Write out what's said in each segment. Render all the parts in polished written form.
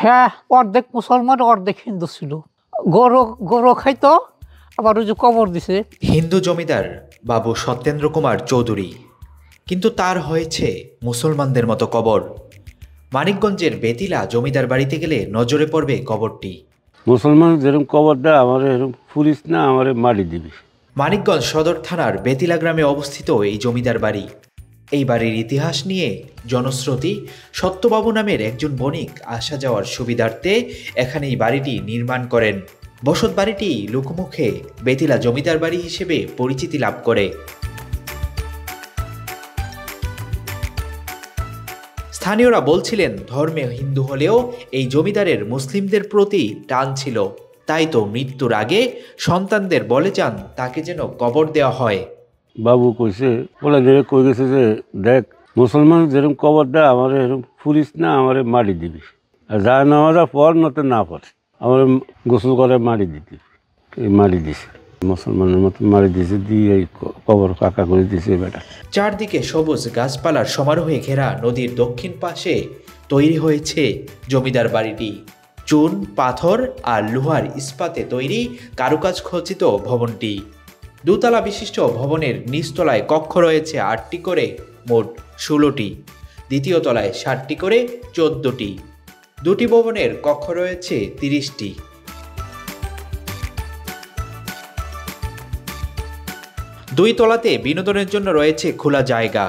হ্যাঁ, অর্ধেক মুসলমান অর্ধেক হিন্দু ছিল। গরু গরু খাইতো, আবার ওই যে কবর দিছে। হিন্দু জমিদার বাবু সত্যেন্দ্র কুমার চৌধুরী, কিন্তু তার হয়েছে মুসলমানদের মতো কবর। মানিকগঞ্জের বেতিলা জমিদার বাড়িতে গেলে নজরে পড়বে কবরটি। মুসলমান যেরকম কবর দেয় আমার এরকম পুলিশ না আমার মারি দিবি। মানিকগঞ্জ সদর থানার বেতিলা গ্রামে অবস্থিত এই জমিদার বাড়ি। এই বাড়ির ইতিহাস নিয়ে জনশ্রুতি, সত্যবাবু নামের একজন বণিক আসা যাওয়ার সুবিধার্থে এখানে এই বাড়িটি নির্মাণ করেন। বসত বাড়িটি লোকমুখে বেতিলা জমিদার বাড়ি হিসেবে পরিচিতি লাভ করে। স্থানীয়রা বলছিলেন ধর্মে হিন্দু হলেও এই জমিদারের মুসলিমদের প্রতি টান ছিল, তাই তো মৃত্যুর আগে সন্তানদের বলে যান তাকে যেন কবর দেওয়া হয়। বাবু কইছে বলে কই গেছে যে দেখ মুসলমান যেরকম কবর দেয় আমার এরকম পুলিশ না আমার মারি দিবি, আর যা নামাজা পর নতে না পড়ে আমার গোসল করে মারি দিতে। মারি দিছে মুসলমানের মতো মারি দিয়েছে, দিয়ে এই কবর কাকা করে দিয়েছে বেটা। চারদিকে সবুজ গাছপালার সমারোহে ঘেরা নদীর দক্ষিণ পাশে তৈরি হয়েছে জমিদার বাড়িটি। চুন, পাথর আর লোহার ইস্পাতে তৈরি কারুকাজ খচিত ভবনটি। দোতলা বিশিষ্ট ভবনের নিচতলায় কক্ষ রয়েছে ৮টি করে, মোট ১৬টি। দ্বিতীয় তলায় ৭টি করে, ১৪টি। দুটি ভবনের কক্ষ রয়েছে ৩০টি। দুই তলাতে বিনোদনের জন্য রয়েছে খোলা জায়গা।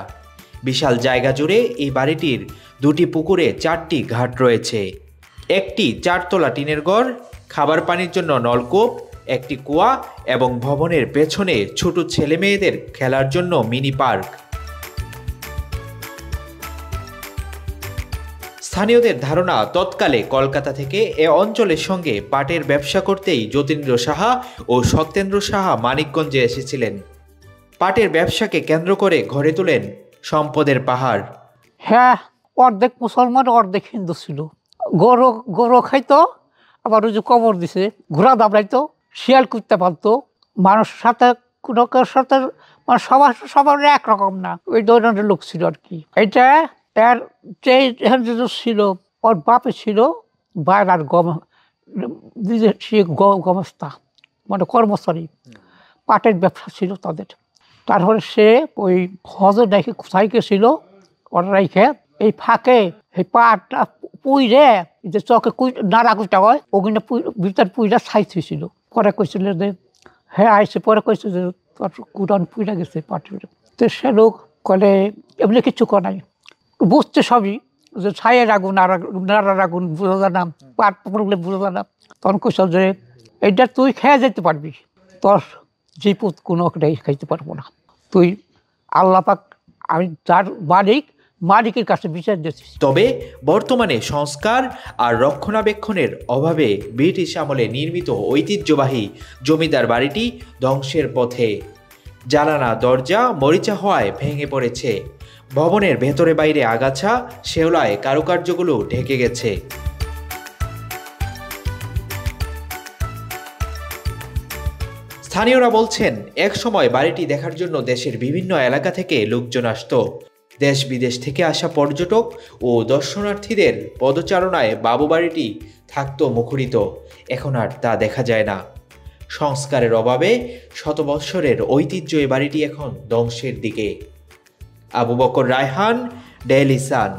বিশাল জায়গা জুড়ে এই বাড়িটির দুটি পুকুরে ৪টি ঘাট রয়েছে, একটি ৪তলা টিনের ঘর, খাবার পানির জন্য নলকূপ, একটি কুয়া এবং ভবনের পেছনে ছোট ছেলে মেয়েদের খেলার জন্য মিনি পার্ক। স্থানীয়দের ধারণা তৎকালে কলকাতা থেকে এ অঞ্চলের সঙ্গে পাটের ব্যবসা করতেই যতীন্দ্র সাহা ও সত্যেন্দ্র সাহা মানিকগঞ্জে এসেছিলেন। পাটের ব্যবসাকে কেন্দ্র করে গড়ে তোলেন সম্পদের পাহাড়। হ্যাঁ, অর্ধেক মুসলমান অর্ধেক হিন্দু ছিল। গরু গরু খাইতো, আবার ওই যে কবর দিছে। ঘোড়া দাবড়াইতো, শিয়াল কুত্তে পালতো। মানুষের সাথে কোনো সাথে মানে সবার একরকম না, ওই ধরনের লোক ছিল আর কি। এইটা এর যে ছিল ওর বাপে ছিল বাইরার গমস্তা, মানে কর্মচারী, পাটের ব্যবসা ছিল তাদের। তারপরে সে ওই হজর রেখে কোথায় গেছিল, ওরা রেখে এই ফাঁকে এই পাটটা পুইরে যে চকে নাড়া কুটা হয় ওগুলো ভিতর পুইরা সাইজ হয়েছিল। পরে কইছিল যে হ্যাঁ আইসে, পরে কইছে যে তোর কুটান পুইরা গেছে পাটের। তো সে লোক কলে এমনি কিছু করাই বুঝছে সবই, যে ছায়ের আগুন নাড়ার আগুন বোঝা যায় না, পাট পুকুরগুলো বোঝা যায় না। তখন কইস যে এইটা তুই খেয়ে যেতে পারবি, তোর যে পুত কোনো খাইতে পারবো না, তুই আল্লাহ পাক আমি যার মালিকের কাছে বিচার দিচ্ছি। তবে বর্তমানে সংস্কার আর রক্ষণাবেক্ষণের অভাবে ব্রিটিশ আমলে নির্মিত ঐতিহ্যবাহী জমিদার বাড়িটি ধ্বংসের পথে। জানালা দরজা মরিচা হওয়ায় ভেঙে পড়েছে। ভবনের ভেতরে বাইরে আগাছা শেওলায় কারুকার্যগুলো ঢেকে গেছে। স্থানীয়রা বলছেন এক সময় বাড়িটি দেখার জন্য দেশের বিভিন্ন এলাকা থেকে লোকজন আসত। দেশ বিদেশ থেকে আসা পর্যটক ও দর্শনার্থীদের পদচারণায় বাবু বাড়িটি থাকত মুখরিত। এখন আর তা দেখা যায় না। সংস্কারের অভাবে শত বৎসরের ঐতিহ্য এ বাড়িটি এখন ধ্বংসের দিকে। Abu Bakr Raihan, Daily Sun.